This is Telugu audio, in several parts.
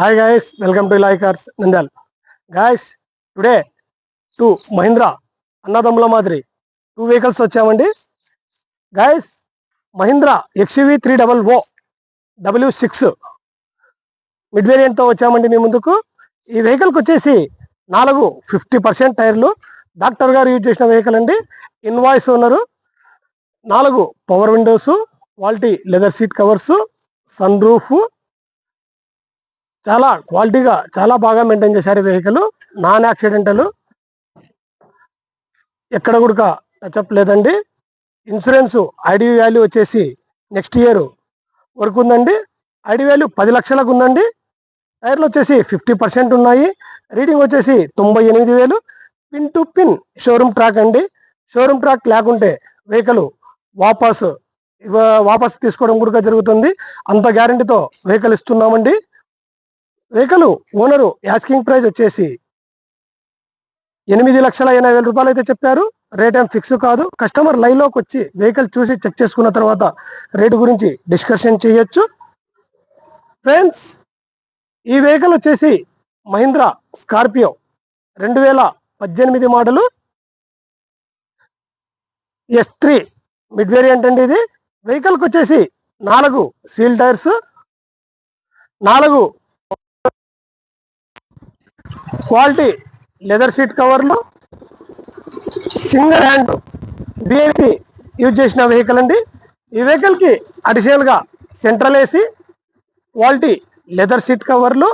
Hi guys, welcome to Eli Cars Nandal. Guys, today to Mahindra Annadamula Madri two vehicles వచ్చామండి. Guys, Mahindra XUV 300 W6 mid variant తో వచ్చామండి మీ ముందుకు. ఈ వెహికల్ కి వచ్చేసి 50% టైర్లు డాక్టర్ గారు యూజ్ చేసిన వెహికల్ అండి. Invoice owner, 4 power windows, quality leather seat covers, sunroof, చాలా క్వాలిటీగా చాలా బాగా మెయింటైన్ చేశారు. వెహికల్ నాన్ యాక్సిడెంటల్, ఎక్కడ కూడా టచ్అప్ లేదండి. ఇన్సూరెన్స్ ఐడి వాల్యూ వచ్చేసి నెక్స్ట్ ఇయర్ వరకు ఉందండి. ఐడి వాల్యూ 10 లక్షలకు ఉందండి. టైర్లు వచ్చేసి 50% ఉన్నాయి. రీడింగ్ వచ్చేసి 98,000. Pin to pin showroom track అండి. షోరూమ్ ట్రాక్ లేకుంటే వెహికల్ వాపస్ తీసుకోవడం కూడా జరుగుతుంది. అంత గ్యారంటీతో వెహికల్ ఇస్తున్నామండి. వెహికల్ ఓనరు యాస్కింగ్ ప్రైస్ వచ్చేసి 8,80,000 రూపాయలు అయితే చెప్పారు. రేట్ ఏం ఫిక్స్ కాదు. కస్టమర్ లైవ్ లోకి వచ్చి వెహికల్ చూసి చెక్ చేసుకున్న తర్వాత రేటు గురించి డిస్కషన్ చేయొచ్చు. ఫ్రెండ్స్, ఈ వెహికల్ వచ్చేసి Mahindra Scorpio 2018 model S3 mid variant అండి. ఇది వెహికల్కి వచ్చేసి 4 seal tyres, 4 quality leather seat కవర్లు, సింగిల్ హ్యాండ్ డిఐపి యూజ్ చేసిన వెహికల్ అండి. ఈ వెహికల్కి అడిషనల్గా central AC, quality leather seat కవర్లు,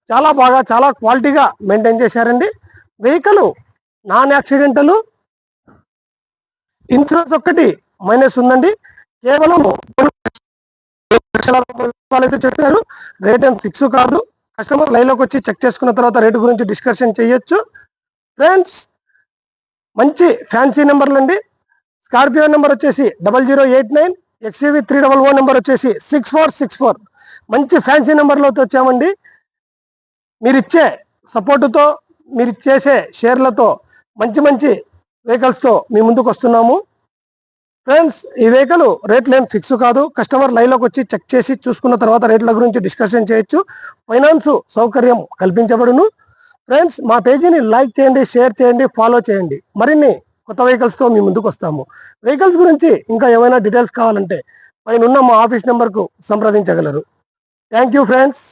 చాలా క్వాలిటీగా మెయింటైన్ చేశారండి. Vehicle non accidental. ఇన్సూరెన్స్ ఒక్కటి మైనస్ ఉందండి. కేవలం 3,00,000 అయితే చెప్పారు. రేట్ ఏం ఫిక్స్ కాదు. కస్టమర్ లైవ్లోకి వచ్చి చెక్ చేసుకున్న తర్వాత రేటు గురించి డిస్కషన్ చేయొచ్చు. ఫ్రెండ్స్, మంచి ఫ్యాన్సీ నెంబర్లు అండి. స్కార్పియో నెంబర్ వచ్చేసి 0089, XUV 300 నెంబర్ వచ్చేసి 6464. మంచి ఫ్యాన్సీ నెంబర్లో వచ్చామండి. మీరు ఇచ్చే సపోర్టుతో, మీరు చేసే షేర్లతో మంచి వెహికల్స్తో మీ ముందుకు వస్తున్నాము. ఫ్రెండ్స్, ఈ వెహికల్ రేట్లు ఏం ఫిక్స్ కాదు. కస్టమర్ లైవ్లోకి వచ్చి చెక్ చేసి చూసుకున్న తర్వాత రేట్ల గురించి డిస్కషన్ చేయొచ్చు. ఫైనాన్స్ సౌకర్యం కల్పించబడును. ఫ్రెండ్స్, మా పేజీని లైక్ చేయండి, షేర్ చేయండి, ఫాలో చేయండి. మరిన్ని కొత్త వెహికల్స్తో మీ ముందుకు వస్తాము. వెహికల్స్ గురించి ఇంకా ఏమైనా డీటెయిల్స్ కావాలంటే పైన ఉన్న మా ఆఫీస్ నెంబర్కు సంప్రదించగలరు. Thank you friends.